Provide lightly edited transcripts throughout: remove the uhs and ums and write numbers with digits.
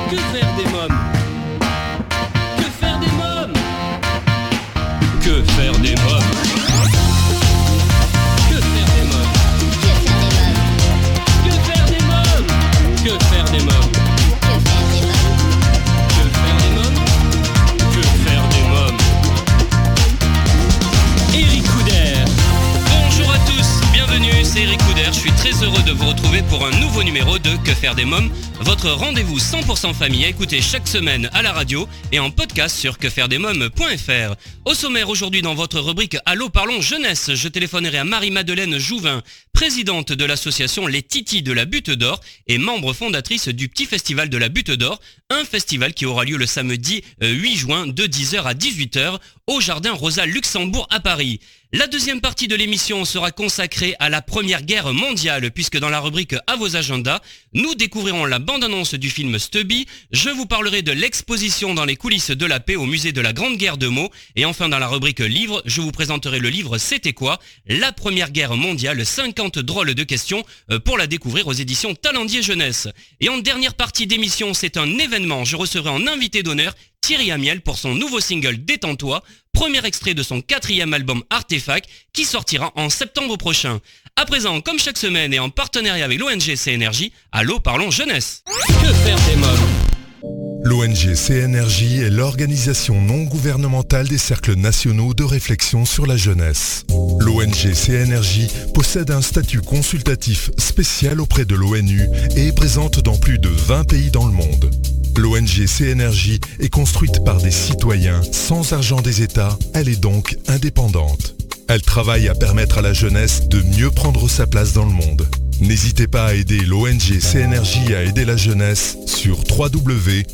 Que faire des mômes? Que faire des mômes? Que faire des mômes? Que faire des mômes? Que faire des mômes? Que faire des mômes? Que faire des mômes? Que faire des mômes? Eric Couder. Bonjour à tous, bienvenue, c'est Eric Couder. Je suis très heureux de vous retrouver pour un nouveau numéro de Que faire des mômes, votre rendez-vous 100% famille à écouter chaque semaine à la radio et en podcast sur quefairedesmômes.fr. Au sommaire aujourd'hui dans votre rubrique Allô parlons jeunesse, je téléphonerai à Marie-Madeleine Jouvin, présidente de l'association Les Titis de la Butte d'Or et membre fondatrice du Petit Festival de la Butte d'Or, un festival qui aura lieu le samedi 8 juin de 10h à 18h au Jardin Rosa Luxembourg à Paris. La deuxième partie de l'émission sera consacrée à la Première Guerre mondiale puisque dans la rubrique À vos agendas, nous découvrirons la bande-annonce du film Stubby, je vous parlerai de l'exposition dans les coulisses de la paix au musée de la Grande Guerre de Meaux et enfin dans la rubrique Livres, je vous présenterai le livre C'était quoi? La Première Guerre mondiale, 50 drôles de questions pour la découvrir aux éditions Talendier Jeunesse. Et en dernière partie d'émission, c'est un événement, je recevrai en invité d'honneur Thierry Amiel pour son nouveau single Détends-toi, premier extrait de son 4e album Artefact qui sortira en septembre prochain. À présent, comme chaque semaine et en partenariat avec l'ONG CNRJ, Allô parlons jeunesse. Que faire des mômes? L'ONG CNRJ est l'organisation non gouvernementale des cercles nationaux de réflexion sur la jeunesse. L'ONG CNRJ possède un statut consultatif spécial auprès de l'ONU et est présente dans plus de 20 pays dans le monde. L'ONG CNRJ est construite par des citoyens sans argent des États, elle est donc indépendante. Elle travaille à permettre à la jeunesse de mieux prendre sa place dans le monde. N'hésitez pas à aider l'ONG CNRJ à aider la jeunesse sur www.cnrj.org.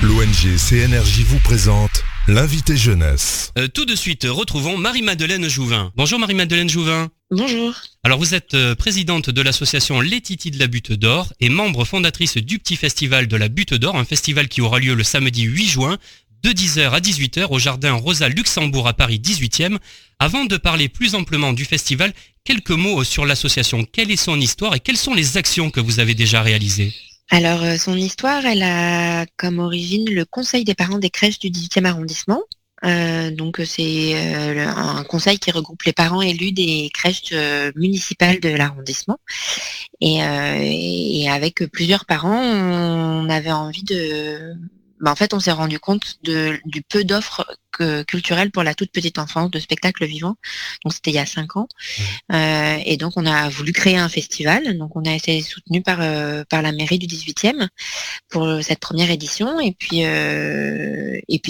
L'ONG CNRJ vous présente l'invité jeunesse. Tout de suite, retrouvons Marie-Madeleine Jouvin. Bonjour Marie-Madeleine Jouvin. Bonjour. Alors vous êtes présidente de l'association Les Titis de la Butte d'Or et membre fondatrice du Petit Festival de la Butte d'Or, un festival qui aura lieu le samedi 8 juin de 10h à 18h au Jardin Rosa Luxembourg à Paris 18e. Avant de parler plus amplement du festival, quelques mots sur l'association. Quelle est son histoire et quelles sont les actions que vous avez déjà réalisées? Alors, son histoire, elle a comme origine le Conseil des parents des crèches du 18e arrondissement. Donc, c'est un conseil qui regroupe les parents élus des crèches municipales de l'arrondissement. Et avec plusieurs parents, on avait envie de... en fait, on s'est rendu compte du peu d'offres culturelles pour la toute petite enfance, de spectacles vivants. Donc, c'était il y a 5 ans. Et donc, on a voulu créer un festival. Donc, on a été soutenu par la mairie du 18e pour cette première édition. Et puis,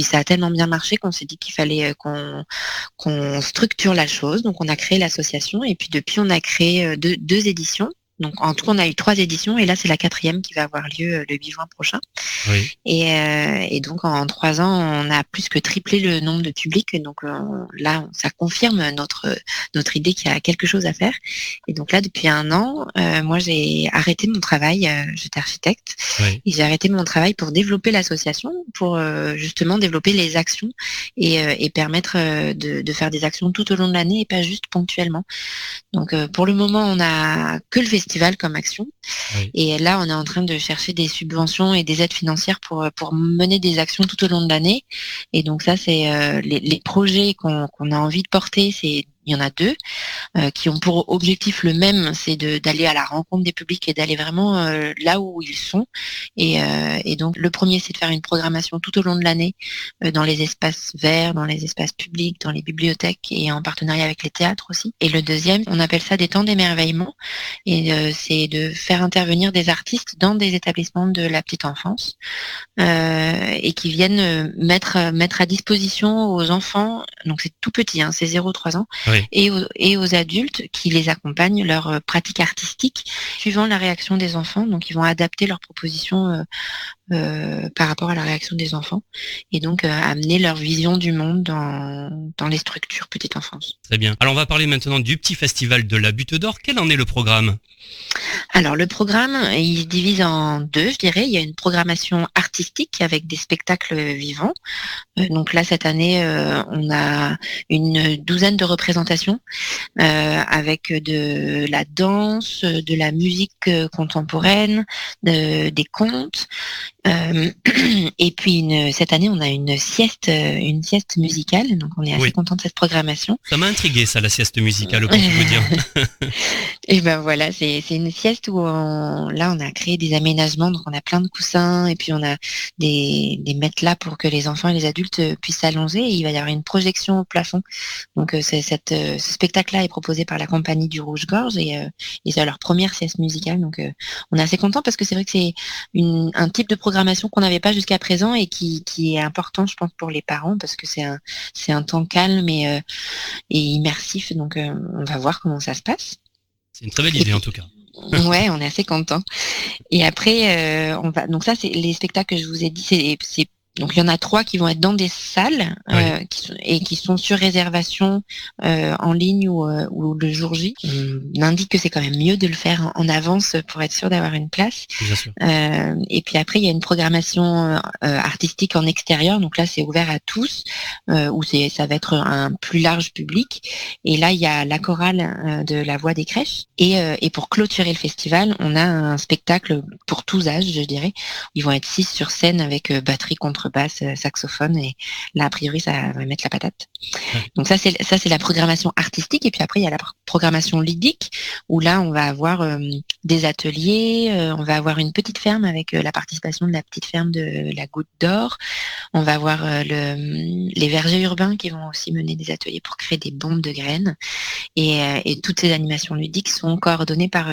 ça a tellement bien marché qu'on s'est dit qu'il fallait qu'on structure la chose. Donc, on a créé l'association. Et puis, depuis, on a créé deux éditions. Donc, en tout, on a eu 3 éditions et là, c'est la 4e qui va avoir lieu le 8 juin prochain. Oui. Et donc, en 3 ans, on a plus que triplé le nombre de publics. Et donc, là, ça confirme notre idée qu'il y a quelque chose à faire. Et donc là, depuis 1 an, moi, j'ai arrêté mon travail. J'étais architecte. Oui. Et j'ai arrêté mon travail pour développer l'association, pour justement développer les actions et permettre de faire des actions tout au long de l'année et pas juste ponctuellement. Donc, pour le moment, on n'a que le festival comme action. Oui. Et là, on est en train de chercher des subventions et des aides financières pour mener des actions tout au long de l'année. Et donc ça, c'est les projets qu'on a envie de porter, il y en a 2 qui ont pour objectif le même, c'est d'aller à la rencontre des publics et d'aller vraiment là où ils sont. Et donc le premier, c'est de faire une programmation tout au long de l'année dans les espaces verts, dans les espaces publics, dans les bibliothèques et en partenariat avec les théâtres aussi. Et le deuxième, on appelle ça des temps d'émerveillement. Et c'est de faire intervenir des artistes dans des établissements de la petite enfance et qui viennent mettre à disposition aux enfants, donc c'est tout petit, c'est 0-3 ans, Oui. et aux adultes qui les accompagnent leur pratique artistique suivant la réaction des enfants. Donc ils vont adapter leurs propositions par rapport à la réaction des enfants et donc amener leur vision du monde dans les structures petite enfance. Très bien. Alors on va parler maintenant du Petit Festival de la Butte d'Or. Quel en est le programme? Alors le programme, il se divise en 2, je dirais. Il y a une programmation artistique avec des spectacles vivants. Donc là, cette année, on a une douzaine de représentations avec de la danse, de la musique, musique contemporaine, des contes. Et puis cette année, on a une sieste musicale, donc on est assez content de cette programmation. Ça m'a intrigué, ça, la sieste musicale, pour tout vous dire. Et ben voilà, c'est une sieste où on a créé des aménagements, donc on a plein de coussins et puis on a des matelas pour que les enfants et les adultes puissent s'allonger. Et il va y avoir une projection au plafond. Donc ce spectacle-là est proposé par la compagnie du Rouge-Gorge et c'est leur première sieste musicale. Donc on est assez content parce que c'est vrai que c'est un type de programmation qu'on n'avait pas jusqu'à présent et qui est important, je pense, pour les parents parce que c'est un temps calme et immersif. Donc on va voir comment ça se passe. C'est une très belle idée en tout cas. Ouais, on est assez content. Et après, donc ça, c'est les spectacles que je vous ai dit, donc il y en a 3 qui vont être dans des salles qui sont sur réservation en ligne ou le jour J. On indique que c'est quand même mieux de le faire en avance pour être sûr d'avoir une place. Bien sûr. Et puis après il y a une programmation artistique en extérieur. Donc là c'est ouvert à tous, où ça va être un plus large public. Et là il y a la chorale de la Voix des crèches. Et pour clôturer le festival, on a un spectacle pour tous âges, je dirais. Ils vont être 6 sur scène avec batterie, contrebasse, saxophone, et là a priori ça va mettre la patate. Donc ça c'est la programmation artistique. Et puis après il y a la programmation ludique où là on va avoir des ateliers, on va avoir une petite ferme avec la participation de la petite ferme de la Goutte d'Or. On va avoir les vergers urbains qui vont aussi mener des ateliers pour créer des bombes de graines, et toutes ces animations ludiques sont coordonnées par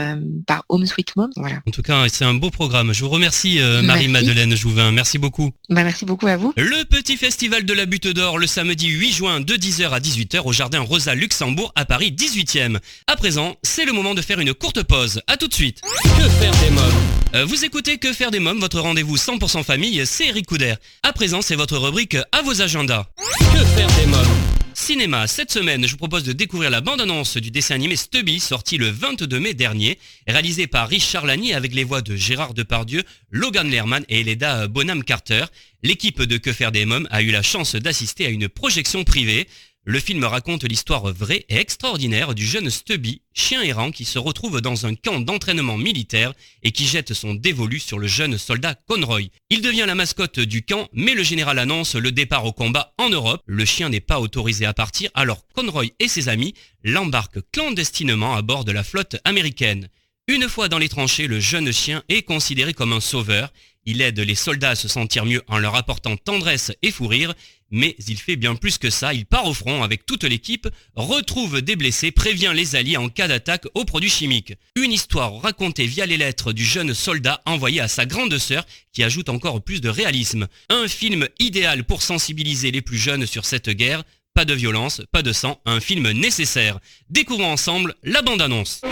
Home Sweet Mom. Voilà. En tout cas c'est un beau programme. Je vous remercie Marie-Madeleine Jouvin, merci beaucoup. Merci beaucoup à vous. Le petit festival de la Butte d'Or le samedi 8 juin de 10h à 18h au jardin Rosa Luxembourg à Paris 18e. À présent, c'est le moment de faire une courte pause. À tout de suite. Que faire des mômes ? Vous écoutez Que faire des mômes, votre rendez-vous 100% famille, c'est Eric Couder. À présent, c'est votre rubrique à vos agendas. Que faire des mômes ? Cinéma, cette semaine, je vous propose de découvrir la bande-annonce du dessin animé Stubby, sorti le 22 mai dernier, réalisé par Richard Lani avec les voix de Gérard Depardieu, Logan Lerman et Leda Bonham Carter. L'équipe de Que faire des mômes a eu la chance d'assister à une projection privée. Le film raconte l'histoire vraie et extraordinaire du jeune Stubby, chien errant qui se retrouve dans un camp d'entraînement militaire et qui jette son dévolu sur le jeune soldat Conroy. Il devient la mascotte du camp, mais le général annonce le départ au combat en Europe. Le chien n'est pas autorisé à partir, alors Conroy et ses amis l'embarquent clandestinement à bord de la flotte américaine. Une fois dans les tranchées, le jeune chien est considéré comme un sauveur. Il aide les soldats à se sentir mieux en leur apportant tendresse et fou rire, mais il fait bien plus que ça. Il part au front avec toute l'équipe, retrouve des blessés, prévient les alliés en cas d'attaque aux produits chimiques. Une histoire racontée via les lettres du jeune soldat envoyé à sa grande sœur qui ajoute encore plus de réalisme. Un film idéal pour sensibiliser les plus jeunes sur cette guerre. Pas de violence, pas de sang, un film nécessaire. Découvrons ensemble la bande-annonce.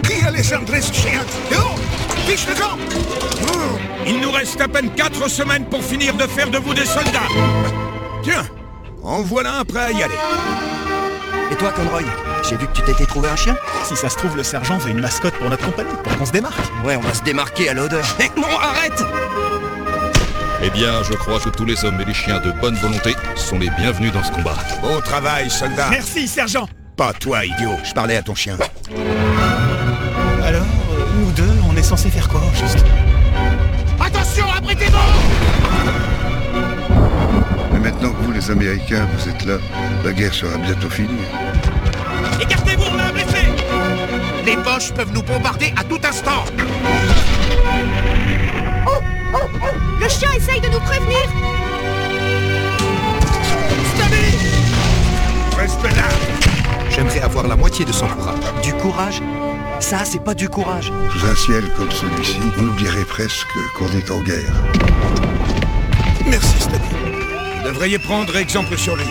Qui a laissé entrer ce chien ? Fiche le camp ! Il nous reste à peine 4 semaines pour finir de faire de vous des soldats. Tiens, en voilà un prêt à y aller. Et toi, Conroy, j'ai vu que tu t'étais trouvé un chien. Si ça se trouve, le sergent veut une mascotte pour notre compagnie, pour qu'on se démarque. Ouais, on va se démarquer à l'odeur. Non, arrête ! Eh bien, je crois que tous les hommes et les chiens de bonne volonté sont les bienvenus dans ce combat. Bon travail, soldat. Merci, sergent. Pas toi, idiot. Je parlais à ton chien. Alors, nous deux, on est censé faire quoi, au juste ? Attention, abritez-vous ! Mais maintenant que vous, les Américains, vous êtes là, la guerre sera bientôt finie. Écartez-vous, on a un blessé ! Les Boches peuvent nous bombarder à tout instant. Le chien essaye de nous prévenir. Stubby ! Reste là. J'aimerais avoir la moitié de son courage. Du courage ? Ça, c'est pas du courage. Sous un ciel comme celui-ci, on oublierait presque qu'on est en guerre. Merci, Stubby. Vous devriez prendre exemple sur lui.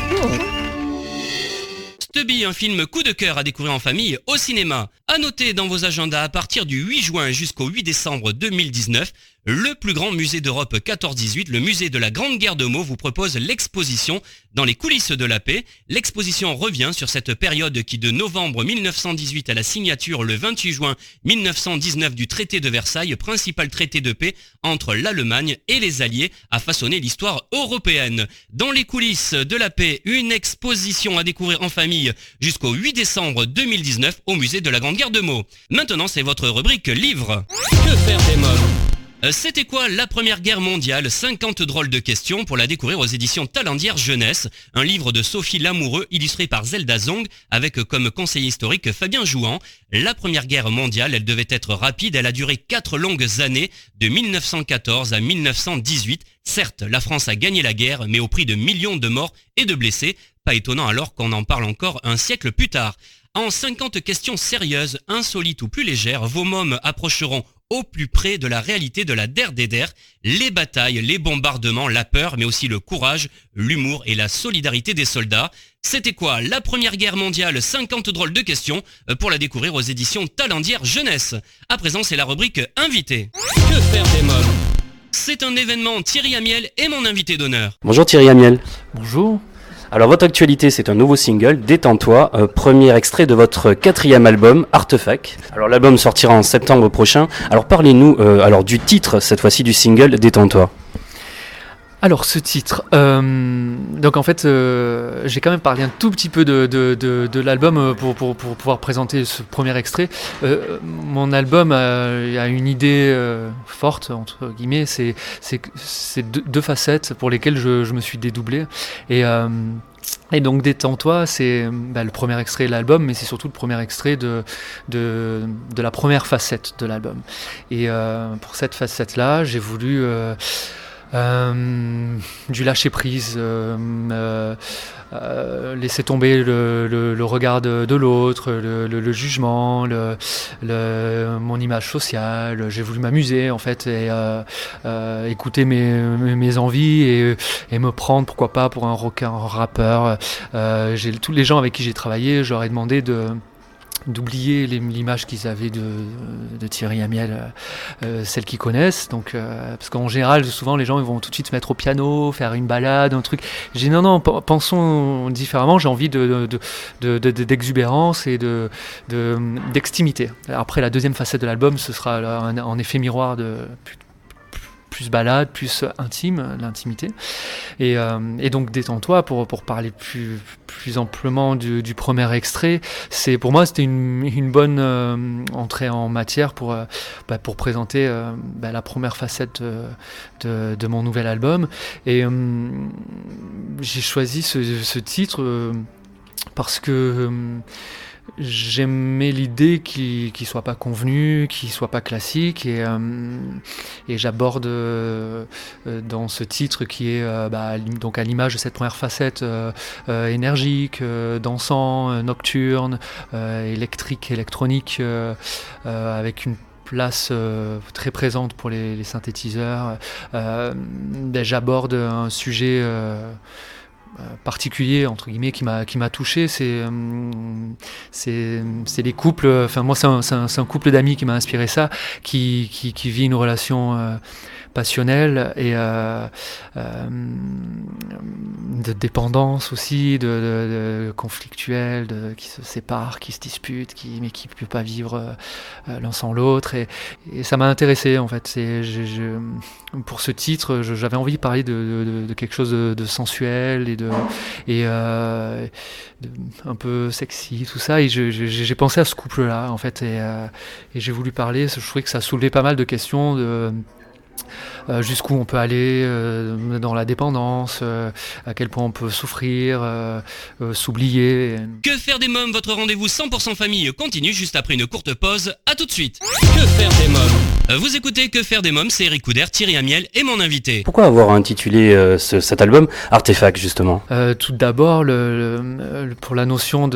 Stubby, un film coup de cœur à découvrir en famille au cinéma. À noter dans vos agendas, à partir du 8 juin jusqu'au 8 décembre 2019, Le plus grand musée d'Europe 14-18, le musée de la Grande Guerre de Meaux, vous propose l'exposition Dans les coulisses de la paix. L'exposition revient sur cette période qui, de novembre 1918 à la signature le 28 juin 1919 du traité de Versailles, principal traité de paix entre l'Allemagne et les Alliés, a façonné l'histoire européenne. Dans les coulisses de la paix, une exposition à découvrir en famille jusqu'au 8 décembre 2019 au musée de la Grande Guerre de Meaux. Maintenant, c'est votre rubrique livre. Que faire des mômes ? C'était quoi la Première Guerre mondiale ? 50 drôles de questions pour la découvrir aux éditions Talendière Jeunesse. Un livre de Sophie Lamoureux illustré par Zelda Zong avec comme conseiller historique Fabien Jouan. La Première Guerre mondiale, elle devait être rapide. Elle a duré 4 longues années, de 1914 à 1918. Certes, la France a gagné la guerre, mais au prix de millions de morts et de blessés. Pas étonnant alors qu'on en parle encore un siècle plus tard. En 50 questions sérieuses, insolites ou plus légères, vos mômes approcheront au plus près de la réalité de la der des der, les batailles, les bombardements, la peur, mais aussi le courage, l'humour et la solidarité des soldats. C'était quoi la Première Guerre mondiale ? 50 drôles de questions pour la découvrir aux éditions Talendière Jeunesse. À présent, c'est la rubrique Invité. Que faire des mômes ? C'est un événement. Thierry Amiel est mon invité d'honneur. Bonjour Thierry Amiel. Bonjour. Alors votre actualité, c'est un nouveau single, Détends-toi, premier extrait de votre 4e album, Artefact. Alors l'album sortira en septembre prochain. Alors parlez-nous du titre, cette fois-ci du single, Détends-toi. Alors ce titre, donc en fait j'ai quand même parlé un tout petit peu de l'album pour pouvoir présenter ce premier extrait. Mon album a une idée forte, entre guillemets, c'est deux facettes pour lesquelles je me suis dédoublé. Et donc Détends-toi, c'est le premier extrait de l'album, mais c'est surtout le premier extrait de la première facette de l'album. Et pour cette facette-là, j'ai voulu du lâcher prise, laisser tomber le regard de l'autre, le jugement, mon image sociale. J'ai voulu m'amuser en fait et écouter mes envies et me prendre pourquoi pas pour un rocker, un rappeur. Tous les gens avec qui j'ai travaillé, je leur ai demandé d'oublier l'image qu'ils avaient de Thierry Amiel, celle qu'ils connaissent, donc parce qu'en général souvent les gens ils vont tout de suite se mettre au piano, faire une balade, un truc. J'ai dit non, pensons différemment. J'ai envie d'exubérance et d'extimité. Après la deuxième facette de l'album, ce sera en effet miroir de plus balade, plus intime, l'intimité. Et donc Détends-toi, pour parler plus amplement du premier extrait, pour moi c'était une bonne entrée en matière pour présenter la première facette de mon nouvel album. Et j'ai choisi ce titre parce que j'aimais l'idée qu'il soit pas convenu, qu'il soit pas classique, et j'aborde dans ce titre qui est donc à l'image de cette première facette énergique, dansant, nocturne, électrique, électronique, avec une place très présente pour les synthétiseurs. J'aborde un sujet particulier entre guillemets qui m'a touché, c'est les couples. Enfin moi c'est un couple d'amis qui m'a inspiré ça, qui vit une relation passionnelle et de dépendance aussi, de conflictuelle, qui se séparent, qui se disputent, mais qui ne peut pas vivre l'un sans l'autre, et ça m'a intéressé en fait. Pour ce titre, j'avais envie de parler de quelque chose de sensuel et un peu sexy, tout ça, et j'ai pensé à ce couple-là en fait, et j'ai voulu parler. Je trouvais que ça soulevait pas mal de questions jusqu'où on peut aller dans la dépendance, à quel point on peut souffrir, s'oublier. Que faire des mômes, votre rendez-vous 100% famille continue juste après une courte pause. À tout de suite. Que faire des mômes. Vous écoutez Que faire des mômes, c'est Eric Couder, Thierry Amiel et mon invité. Pourquoi avoir intitulé cet album Artefact justement ? Tout d'abord, pour la notion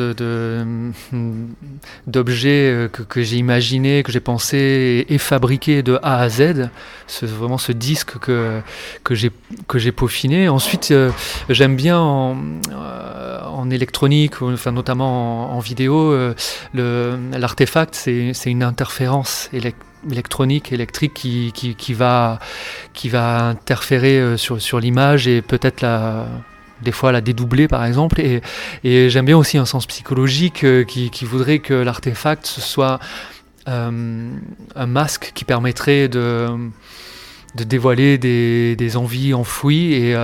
d'objet que j'ai imaginé, que j'ai pensé et fabriqué de A à Z, vraiment ce disque que j'ai peaufiné. Ensuite, j'aime bien en électronique, enfin notamment en vidéo, l'artefact, c'est une interférence électronique, électrique qui va interférer sur l'image et peut-être des fois la dédoubler par exemple. Et j'aime bien aussi un sens psychologique qui voudrait que l'artefact ce soit un masque qui permettrait de dévoiler des envies enfouies et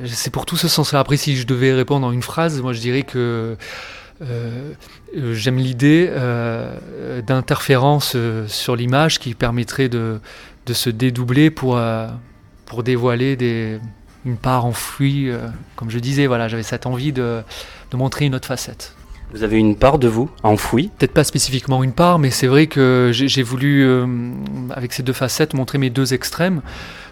c'est pour tout ce sens-là. Après, si je devais répondre en une phrase, moi je dirais que j'aime l'idée d'interférence sur l'image qui permettrait de se dédoubler pour dévoiler une part enfouie. Comme je disais, voilà, j'avais cette envie de montrer une autre facette. Vous avez une part de vous enfouie ? Peut-être pas spécifiquement une part, mais c'est vrai que j'ai voulu, avec ces deux facettes, montrer mes deux extrêmes.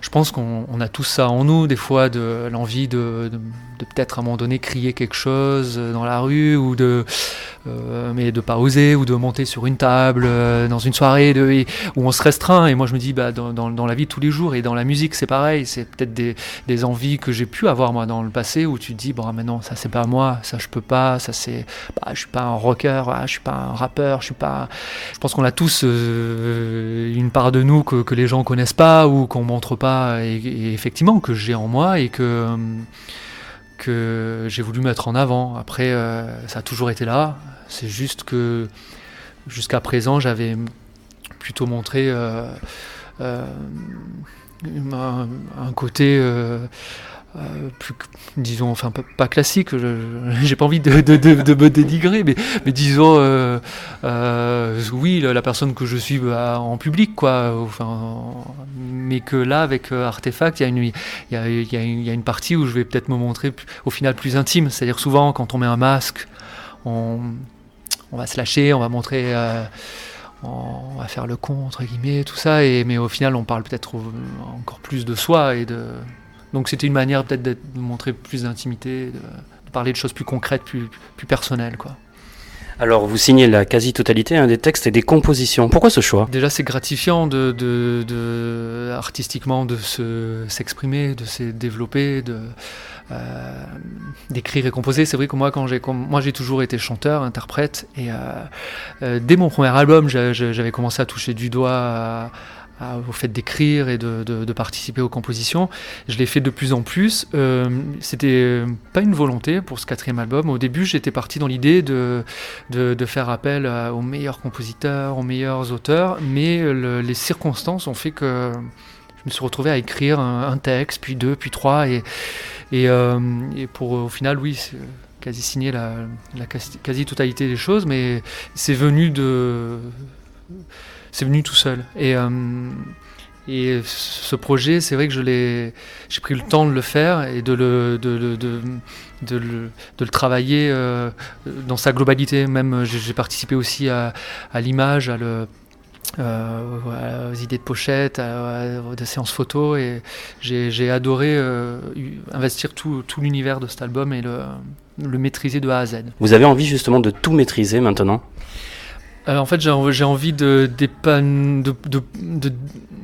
Je pense qu'on a tous ça en nous, des fois, de l'envie de peut-être à un moment donné crier quelque chose dans la rue, ou mais de pas oser, ou de monter sur une table dans une soirée où on se restreint. Et moi je me dis, dans la vie de tous les jours, et dans la musique c'est pareil, c'est peut-être des envies que j'ai pu avoir moi dans le passé, où tu te dis, mais non, ça c'est pas moi, ça je peux pas, ça c'est, je suis pas un rocker, je suis pas un rappeur, je pense qu'on a tous une part de nous que les gens connaissent pas, ou qu'on montre pas, et effectivement que j'ai en moi, et que j'ai voulu mettre en avant. Après, ça a toujours été là. C'est juste que jusqu'à présent, j'avais plutôt montré un côté plus, disons, enfin pas classique. J'ai pas envie de me dénigrer, mais disons, oui, la personne que je suis en public, quoi. Mais que là, avec Artefact, il y a une partie où je vais peut-être me montrer au final plus intime. C'est-à-dire souvent, quand on met un masque, on va se lâcher, on va montrer, on va faire le con, entre guillemets, tout ça, mais au final on parle peut-être encore plus de soi, donc c'était une manière peut-être de montrer plus d'intimité, de parler de choses plus concrètes, plus personnelles, quoi. Alors vous signez la quasi-totalité des textes et des compositions. Pourquoi ce choix ? Déjà c'est gratifiant artistiquement de s'exprimer, de se développer, d'écrire et composer. C'est vrai que moi j'ai toujours été chanteur, interprète, et dès mon premier album j'avais commencé à toucher du doigt au fait d'écrire et de participer aux compositions. Je l'ai fait de plus en plus. C'était pas une volonté pour ce 4e album. Au début, j'étais parti dans l'idée de faire appel aux meilleurs compositeurs, aux meilleurs auteurs, mais les circonstances ont fait que je me suis retrouvé à écrire un texte, puis 2, puis 3, et pour au final, oui, quasi signer la quasi-totalité des choses, mais c'est venu tout seul. Et ce projet, c'est vrai que j'ai pris le temps de le faire et de le travailler dans sa globalité. Même j'ai participé aussi à l'image, aux idées de pochette, des séances photos, et j'ai adoré investir tout l'univers de cet album et le maîtriser de A à Z. Vous avez envie justement de tout maîtriser maintenant ? En fait, j'ai envie de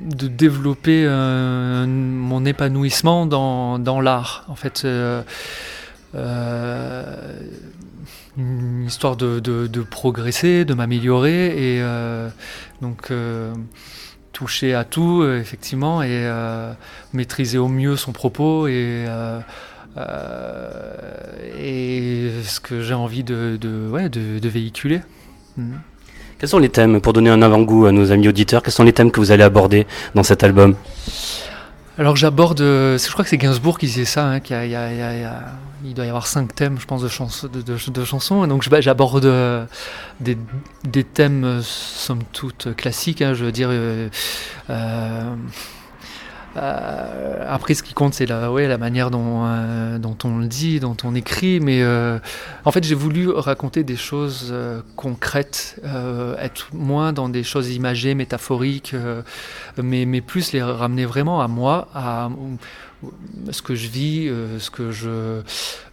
développer mon épanouissement dans l'art. En fait, une histoire de progresser, de m'améliorer, et donc toucher à tout, effectivement, et maîtriser au mieux son propos, et ce que j'ai envie de véhiculer. Quels sont les thèmes, pour donner un avant-goût à nos amis auditeurs, quels sont les thèmes que vous allez aborder dans cet album ? Alors j'aborde, je crois que c'est Gainsbourg qui disait ça, il doit y avoir 5 thèmes, je pense, de chansons, et donc j'aborde des thèmes somme toute classiques, je veux dire. Après, ce qui compte, c'est la manière dont on le dit, dont on écrit, mais en fait, j'ai voulu raconter des choses concrètes, être moins dans des choses imagées, métaphoriques, mais plus les ramener vraiment à moi, à ce que je vis,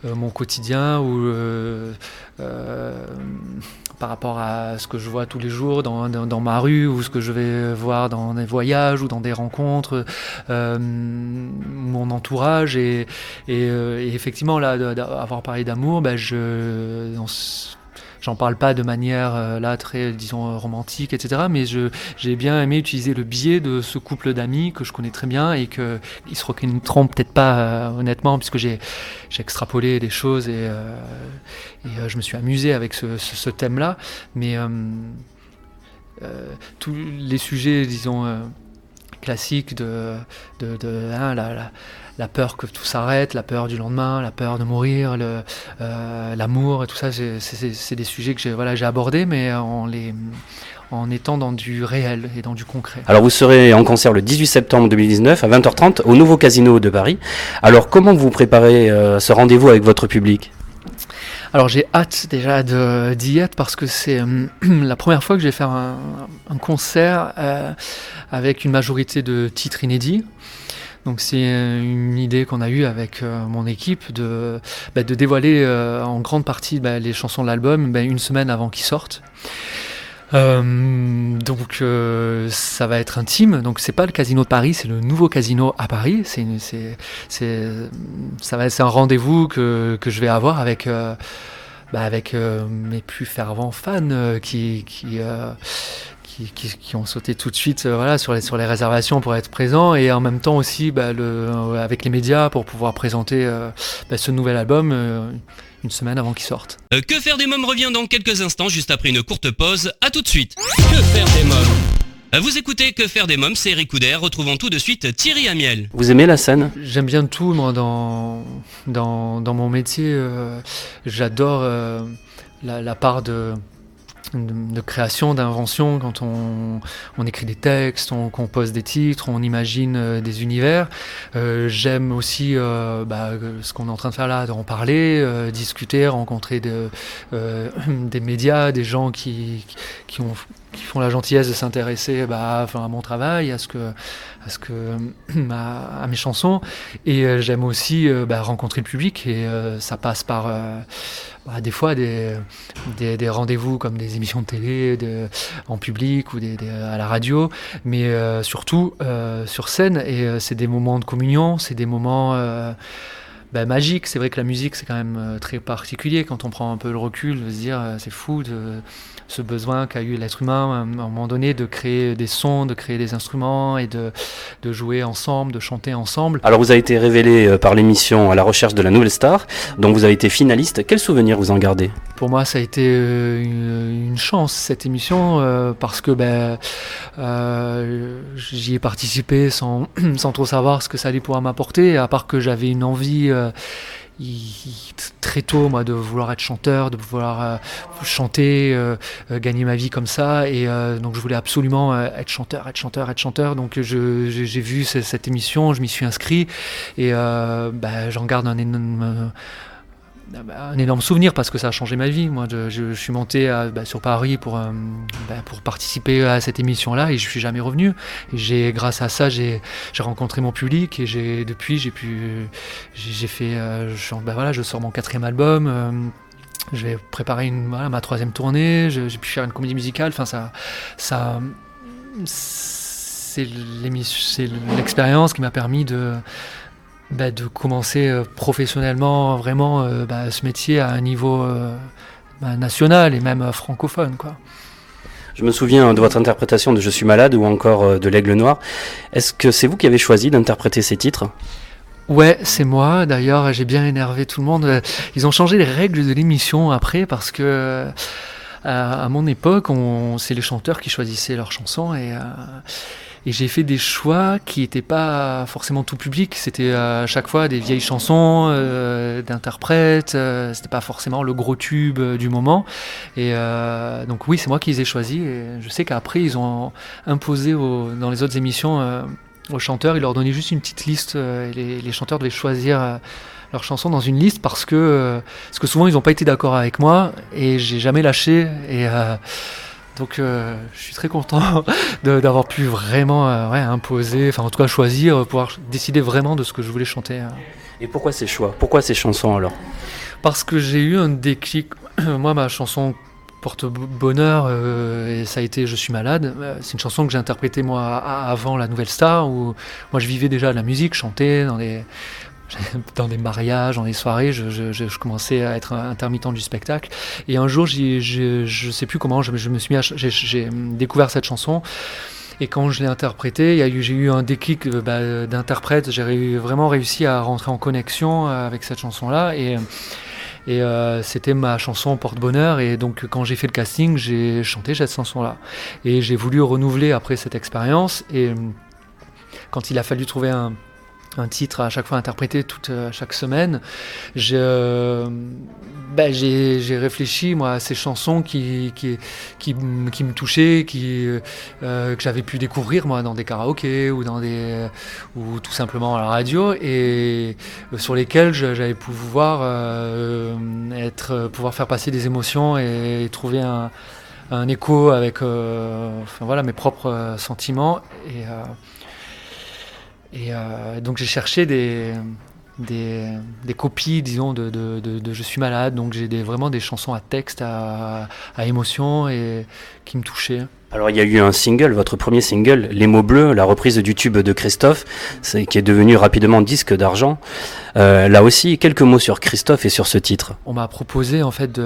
mon quotidien, ou par rapport à ce que je vois tous les jours dans ma rue, ou ce que je vais voir dans des voyages ou dans des rencontres, mon entourage, et effectivement là, avoir parlé d'amour, j'en parle pas de manière là très, disons, romantique, etc. Mais j'ai bien aimé utiliser le biais de ce couple d'amis que je connais très bien et qu'ils se reconnaîtront peut-être pas honnêtement, puisque j'ai extrapolé des choses et je me suis amusé avec ce thème-là. Mais tous les sujets, disons, classiques de la peur que tout s'arrête, la peur du lendemain, la peur de mourir, l'amour et tout ça, c'est des sujets que j'ai abordés, mais en étant dans du réel et dans du concret. Alors vous serez en concert le 18 septembre 2019 à 20h30 au Nouveau Casino de Paris. Alors comment vous préparez ce rendez-vous avec votre public ? Alors j'ai hâte déjà d'y être parce que c'est la première fois que je vais faire un concert avec une majorité de titres inédits. Donc c'est une idée qu'on a eue avec mon équipe de dévoiler en grande partie les chansons de l'album une semaine avant qu'ils sortent. Donc ça va être intime. Donc c'est pas le Casino de Paris, c'est le Nouveau Casino à Paris. C'est un rendez-vous que je vais avoir avec mes plus fervents fans qui ont sauté tout de suite sur les réservations pour être présents, et en même temps aussi avec les médias pour pouvoir présenter ce nouvel album une semaine avant qu'il sorte. Que faire des mômes revient dans quelques instants, juste après une courte pause. À tout de suite. Que faire des mômes ? Vous écoutez Que faire des mômes, c'est Eric Couder. Retrouvons tout de suite Thierry Amiel. Vous aimez la scène ? J'aime bien tout, moi, dans mon métier. J'adore la part de création, d'invention, quand on écrit des textes, on compose des titres, on imagine des univers. J'aime aussi ce qu'on est en train de faire là, d'en parler, discuter, rencontrer des médias, des gens qui font la gentillesse de s'intéresser à mon travail, à mes chansons. Et j'aime aussi rencontrer le public, et ça passe par des fois des rendez-vous comme des émissions de télé en public ou à la radio, mais surtout sur scène. Et c'est des moments de communion, c'est des moments magiques. C'est vrai que la musique, c'est quand même très particulier quand on prend un peu le recul, de se dire c'est fou ce besoin qu'a eu l'être humain à un moment donné de créer des sons, de créer des instruments et de jouer ensemble, de chanter ensemble. Alors vous avez été révélé par l'émission À la recherche de la nouvelle star, dont vous avez été finaliste. Quel souvenir vous en gardez ? Pour moi, ça a été une chance, cette émission, parce que j'y ai participé sans trop savoir ce que ça allait pouvoir m'apporter, à part que j'avais une envie très tôt, moi, de vouloir être chanteur, de vouloir chanter, gagner ma vie comme ça, et donc je voulais absolument être chanteur. Donc j'ai vu cette émission, je m'y suis inscrit, et j'en garde un énorme souvenir parce que ça a changé ma vie. Moi, je suis monté sur Paris pour participer à cette émission-là, et je suis jamais revenu. Et grâce à ça, j'ai rencontré mon public, et je sors mon 4e album. Je vais préparer ma 3e tournée. J'ai pu faire une comédie musicale. Enfin, c'est l'expérience qui m'a permis de commencer professionnellement vraiment ce métier à un niveau national et même francophone, quoi. Je me souviens de votre interprétation de Je suis malade ou encore de l'Aigle noir. Est-ce que c'est vous qui avez choisi d'interpréter ces titres ? Ouais, c'est moi. D'ailleurs, j'ai bien énervé tout le monde. Ils ont changé les règles de l'émission après, parce que à mon époque, c'est les chanteurs qui choisissaient leurs chansons, et j'ai fait des choix qui n'étaient pas forcément tout public. C'était à chaque fois des vieilles chansons d'interprètes. C'était pas forcément le gros tube du moment. Et donc oui, c'est moi qui les ai choisis. Et je sais qu'après, ils ont imposé dans les autres émissions aux chanteurs, ils leur donnaient juste une petite liste. Et les chanteurs devaient choisir leurs chansons dans une liste, parce que souvent, ils n'ont pas été d'accord avec moi. Et j'ai jamais lâché. Et donc je suis très content d'avoir pu vraiment imposer, enfin en tout cas choisir, pouvoir décider vraiment de ce que je voulais chanter. Et pourquoi ces choix ? Pourquoi ces chansons alors ? Parce que j'ai eu un déclic. Moi, ma chanson porte-bonheur, et ça a été Je suis malade. C'est une chanson que j'ai interprétée moi avant la Nouvelle Star, où moi je vivais déjà de la musique, je dans des mariages, dans des soirées, je commençais à être intermittent du spectacle. Et un jour, je sais plus comment, j'ai découvert cette chanson. Et quand je l'ai interprétée, j'ai eu un déclic d'interprète. J'ai vraiment réussi à rentrer en connexion avec cette chanson-là. Et c'était ma chanson porte-bonheur. Et donc, quand j'ai fait le casting, j'ai chanté cette chanson-là. Et j'ai voulu renouveler après cette expérience. Et quand il a fallu trouver un titre à chaque fois interprété chaque semaine, j'ai réfléchi moi à ces chansons qui me touchaient, que j'avais pu découvrir moi dans des karaokés ou tout simplement à la radio, et sur lesquels j'allais pouvoir faire passer des émotions et trouver un écho avec mes propres sentiments. Et donc j'ai cherché des copies, disons, de Je suis malade. Donc j'ai vraiment des chansons à texte, à émotion, et qui me touchaient. Alors il y a eu un single, votre premier single, Les mots bleus, la reprise du tube de Christophe, qui est devenu rapidement disque d'argent. Là aussi, quelques mots sur Christophe et sur ce titre. On m'a proposé en fait vu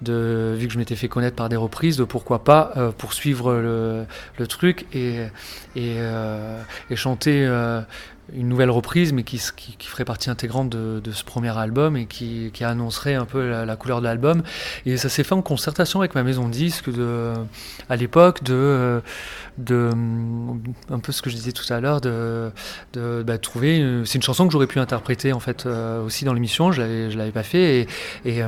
que je m'étais fait connaître par des reprises, de pourquoi pas poursuivre le truc et chanter une nouvelle reprise, mais qui ferait partie intégrante de ce premier album et qui annoncerait un peu la couleur de l'album. Et ça s'est fait en concertation avec ma maison de disques à l'époque, un peu ce que je disais tout à l'heure, trouver. C'est une chanson que j'aurais pu interpréter en fait aussi dans l'émission. Je l'avais pas fait, et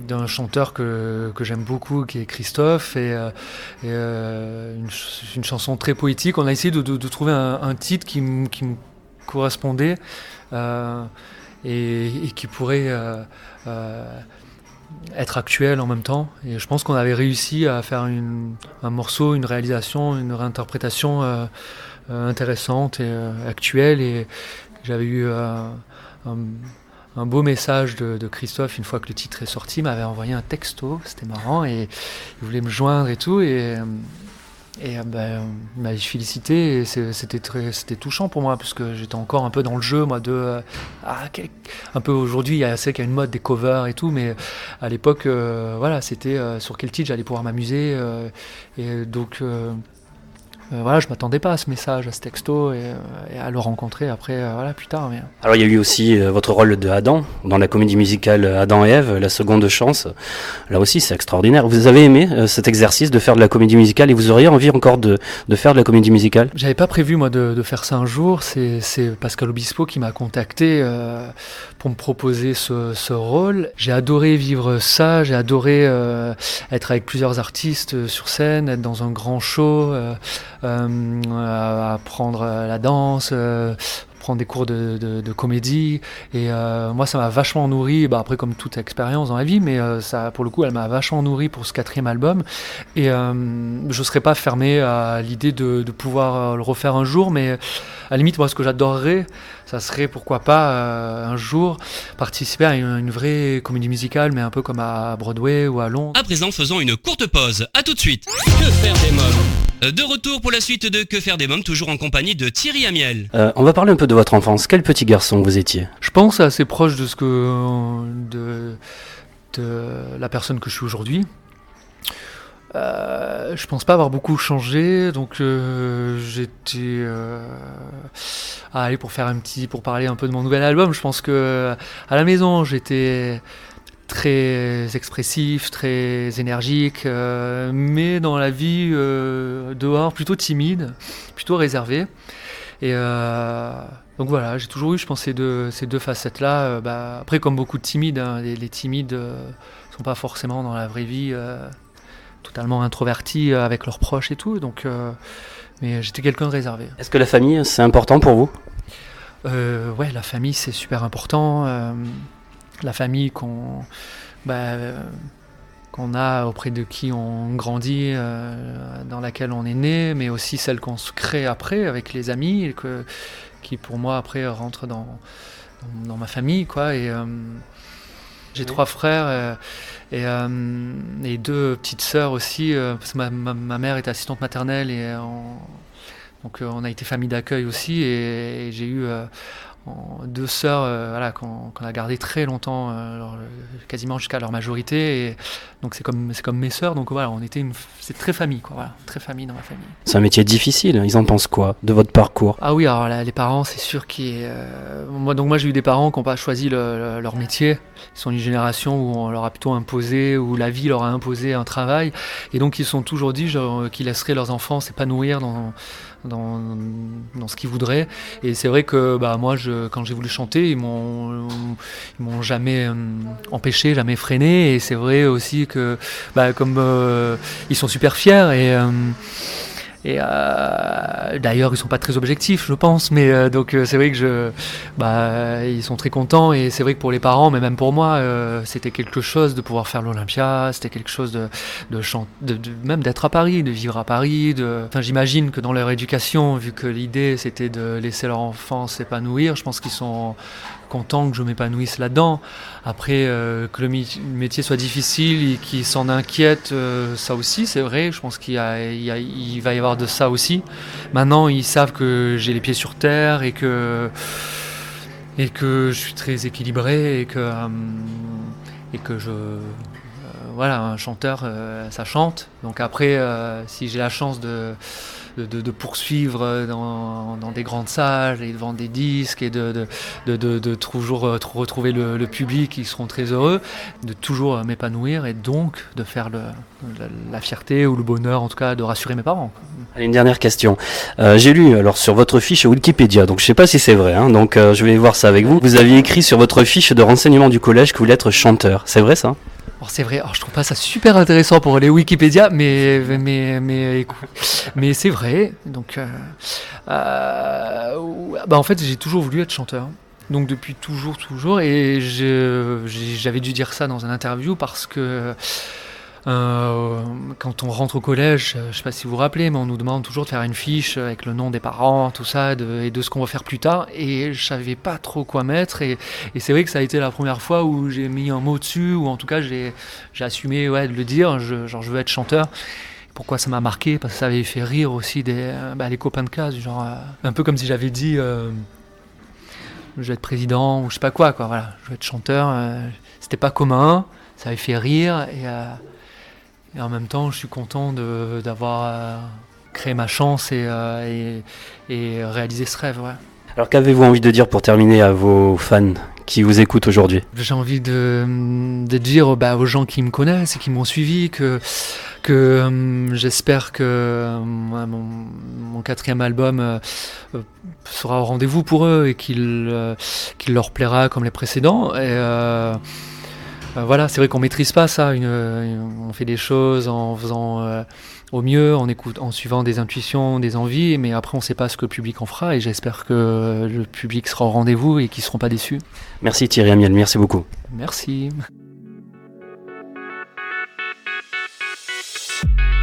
d'un chanteur que j'aime beaucoup, qui est Christophe, et une chanson très poétique. On a essayé de trouver un titre qui me correspondait et qui pourrait être actuel en même temps. Et je pense qu'on avait réussi à faire un morceau, une réalisation, une réinterprétation intéressante et actuelle. Et j'avais eu un beau message de Christophe une fois que le titre est sorti. Il m'avait envoyé un texto, c'était marrant, et il voulait me joindre et tout, et il m'avait félicité, et c'était touchant pour moi, parce que j'étais encore un peu dans le jeu, moi, un peu aujourd'hui, il y a une mode des covers et tout, mais à l'époque, c'était sur quel titre j'allais pouvoir m'amuser, et donc je m'attendais pas à ce message, à ce texto, et à le rencontrer après, plus tard. Mais... Alors il y a eu aussi votre rôle de Adam dans la comédie musicale Adam et Ève, La seconde chance. Là aussi c'est extraordinaire. Vous avez aimé cet exercice de faire de la comédie musicale, et vous auriez envie encore de faire de la comédie musicale? J'avais pas prévu moi de faire ça un jour. C'est Pascal Obispo qui m'a contacté pour me proposer ce rôle. J'ai adoré vivre ça, j'ai adoré être avec plusieurs artistes sur scène, être dans un grand show, apprendre la danse, prendre des cours de comédie, et moi ça m'a vachement nourri, après comme toute expérience dans la vie, mais ça, pour le coup, elle m'a vachement nourri pour ce 4e album, et je serais pas fermé à l'idée de pouvoir le refaire un jour, mais à la limite, moi ce que j'adorerais, ça serait pourquoi pas un jour participer à une vraie comédie musicale, mais un peu comme à Broadway ou à Londres. À présent, faisons une courte pause. À tout de suite. Que faire des mômes? De retour pour la suite de Que faire des mômes, toujours en compagnie de Thierry Amiel. On va parler un peu de votre enfance. Quel petit garçon vous étiez? Je pense assez proche de la personne que je suis aujourd'hui. Je pense pas avoir beaucoup changé, donc j'étais pour parler un peu de mon nouvel album. Je pense que à la maison j'étais très expressif, très énergique, mais dans la vie dehors plutôt timide, plutôt réservé. Et donc voilà, j'ai toujours eu, je pense, ces deux facettes-là. Après, comme beaucoup de timides, les timides sont pas forcément dans la vraie vie totalement introvertis avec leurs proches et tout. Donc, mais j'étais quelqu'un de réservé. Est-ce que la famille, c'est important pour vous? Ouais, la famille, c'est super important. La famille qu'on a, auprès de qui on grandit, dans laquelle on est né, mais aussi celle qu'on se crée après avec les amis, et qui pour moi après rentrent dans ma famille, quoi. Et j'ai 3 frères et 2 petites sœurs aussi, parce que ma mère est assistante maternelle, et donc on a été famille d'accueil aussi, et j'ai eu deux sœurs voilà, qu'on a gardées très longtemps, quasiment jusqu'à leur majorité. Et donc c'est comme mes sœurs. Donc voilà, c'est très famille, quoi. Voilà, très famille dans ma famille. C'est un métier difficile. Ils en pensent quoi de votre parcours? Ah oui, alors là, les parents, c'est sûr moi j'ai eu des parents qui n'ont pas choisi leur métier. Ils sont une génération où on leur a plutôt imposé, où la vie leur a imposé un travail. Et donc ils sont toujours dit qu'ils laisseraient leurs enfants s'épanouir dans ce qu'ils voudraient. Et c'est vrai que moi, quand j'ai voulu chanter, ils m'ont jamais empêché, jamais freiné. Et c'est vrai aussi que comme ils sont super fiers et d'ailleurs ils sont pas très objectifs, je pense, mais donc c'est vrai que ils sont très contents. Et c'est vrai que pour les parents, mais même pour moi, c'était quelque chose de pouvoir faire l'Olympia, c'était quelque chose même d'être à Paris, de vivre à Paris. J'imagine que dans leur éducation, vu que l'idée c'était de laisser leur enfant s'épanouir, je pense qu'ils sont contents que je m'épanouisse là-dedans. Après, que le métier soit difficile et qu'ils s'en inquiètent, ça aussi, c'est vrai. Je pense qu'il va y avoir de ça aussi. Maintenant, ils savent que j'ai les pieds sur terre et que je suis très équilibré et que voilà, un chanteur, ça chante. Donc après, si j'ai la chance de poursuivre dans des grandes salles et de vendre des disques et de toujours retrouver le public, qui seront très heureux, de toujours m'épanouir et donc de faire la fierté ou le bonheur, en tout cas de rassurer mes parents. Allez, une dernière question. J'ai lu alors sur votre fiche Wikipédia, donc je ne sais pas si c'est vrai, donc je vais voir ça avec vous. Vous aviez écrit sur votre fiche de renseignement du collège que vous voulez être chanteur, c'est vrai ça? Alors c'est vrai, je trouve pas ça super intéressant pour les Wikipédia, mais c'est vrai. Donc, en fait, j'ai toujours voulu être chanteur. Donc depuis toujours, et j'avais dû dire ça dans une interview parce que quand on rentre au collège, je sais pas si vous vous rappelez, mais on nous demande toujours de faire une fiche avec le nom des parents, tout ça, et de ce qu'on va faire plus tard, et je savais pas trop quoi mettre, et c'est vrai que ça a été la première fois où j'ai mis un mot dessus, ou en tout cas j'ai assumé de le dire, je veux être chanteur. Pourquoi ça m'a marqué? Parce que ça avait fait rire aussi les copains de classe, un peu comme si j'avais dit je veux être président, ou je sais pas quoi, voilà, je veux être chanteur, c'était pas commun, ça avait fait rire, et en même temps, je suis content d'avoir créé ma chance et réalisé ce rêve. Ouais. Alors qu'avez-vous envie de dire pour terminer à vos fans qui vous écoutent aujourd'hui? J'ai envie de dire aux gens qui me connaissent et qui m'ont suivi que j'espère que mon 4e album sera au rendez-vous pour eux et qu'il leur plaira comme les précédents. Et voilà, c'est vrai qu'on maîtrise pas ça. On fait des choses en faisant au mieux, en suivant des intuitions, des envies, mais après on sait pas ce que le public en fera, et j'espère que le public sera au rendez-vous et qu'ils seront pas déçus. Merci Thierry Amiel, merci beaucoup. Merci.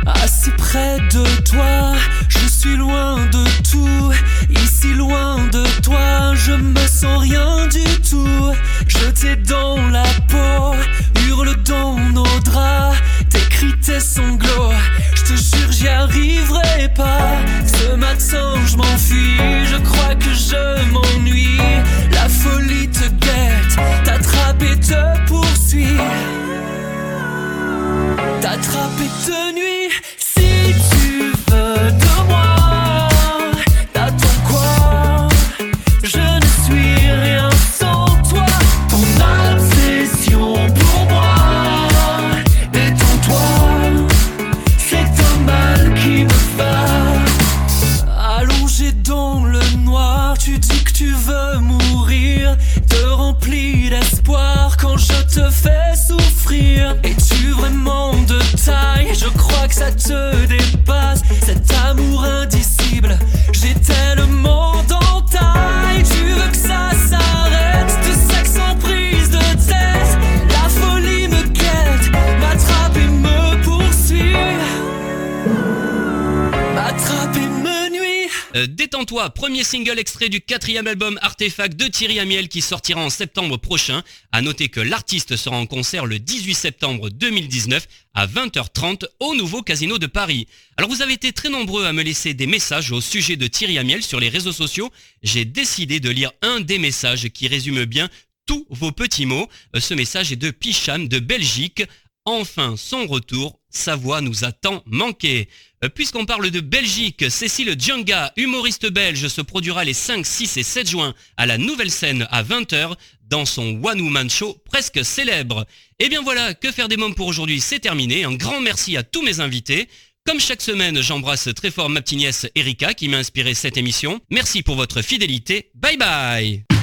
Assis près de toi, je suis loin de tout. Ici loin de toi, je me sens rien du tout. Jeté dans la peau, hurle dans nos draps, tes cris, tes sanglots. Je te jure, j'y arriverai pas. Ce matin, je m'enfuis, je crois que je m'ennuie. La folie te guette, t'attrape et te poursuit. T'attrape et te nuit. Si tu veux de moi, t'attends quoi? Je ne suis rien sans toi. Ton obsession pour moi, détends-toi. C'est un mal qui me va. Allongé dans le noir, tu dis que tu veux mourir. Te remplis d'espoir quand je te fais souffrir. Es-tu vraiment de taille? Je crois que ça te dépasse. Cet amour indicible, j'ai tellement d'entaille. Tu veux que ça s'arrête, de sexe en prise de tête. La folie me guette, m'attrape et me poursuit. M'attrape et me nuit. Détends-toi, premier single extrait du 4e album Artefact de Thierry Amiel qui sortira en septembre prochain. À noter que l'artiste sera en concert le 18 septembre 2019 à 20h30 au nouveau Casino de Paris. Alors vous avez été très nombreux à me laisser des messages au sujet de Thierry Amiel sur les réseaux sociaux. J'ai décidé de lire un des messages qui résume bien tous vos petits mots. Ce message est de Picham de Belgique. Enfin son retour, sa voix nous a tant manqué. Puisqu'on parle de Belgique, Cécile Djanga, humoriste belge, se produira les 5, 6 et 7 juin à la Nouvelle Scène à 20h dans son One Woman Show presque célèbre. Et bien voilà, Que faire des mômes pour aujourd'hui, c'est terminé. Un grand merci à tous mes invités. Comme chaque semaine, j'embrasse très fort ma petite nièce Erika qui m'a inspiré cette émission. Merci pour votre fidélité. Bye bye.